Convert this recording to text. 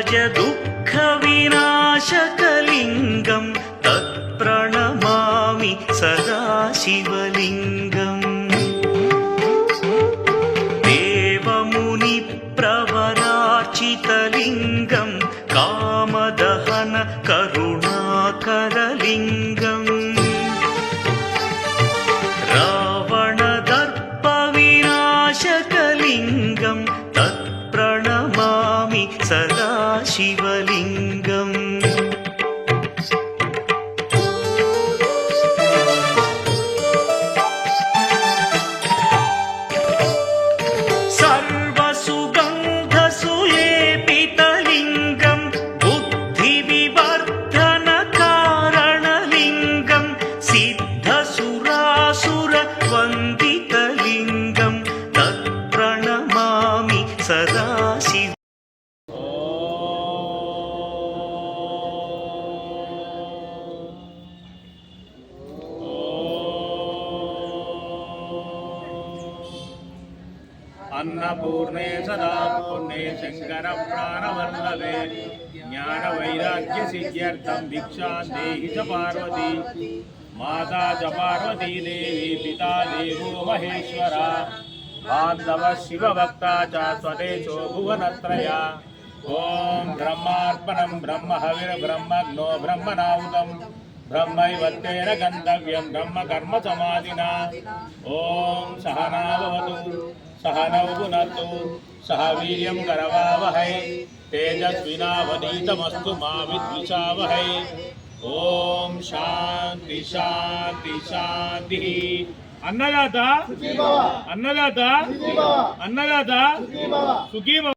भज दुःखविनाशकलिङ्गं तत्प्रणमामि सदा शिवलिङ्गम् देवमुनिप्रवरार्चितलिङ्गं कामदहन करुणाकरलिङ्गम् रावणदर्पविनाशकलिङ्गं तत्प्रणमामि सदा शिवलिङ्गम् सर्वसुगन्धसुलेपितलिङ्गं बुद्धिविवर्धनकारणलिङ्गं सिद्धसुरासुरवन्दितलिङ्गं तत्प्रणमामि सदा शिव। अन्नपूर्णे सदा पूर्णे शंकर प्राणवल्लभे ज्ञान वैराग्य सिद्ध्यर्थं भिक्षां देहि च पार्वती माता च पार्वती देवी पिता देवो महेश्वरा बान्धव शिवभक्ता च स्वदेशो भुवनत्रया ओम ब्रह्मार्पणं ब्रह्म हविर्ब्रह्मग्नो ब्रह्मणाहुतं ब्रह्मैवत्तेन गन्तव्यं ब्रह्म कर्म समाधिना ओम सहना भवतु सहनौ भुनक्तु सह वीर्यं करवावहै तेजस्विनावधीतमस्तु मा विद्विषावहै ओम शांति शांति शांति। अन्नदाता अन्नदाता अन्नदाता सुखी भव।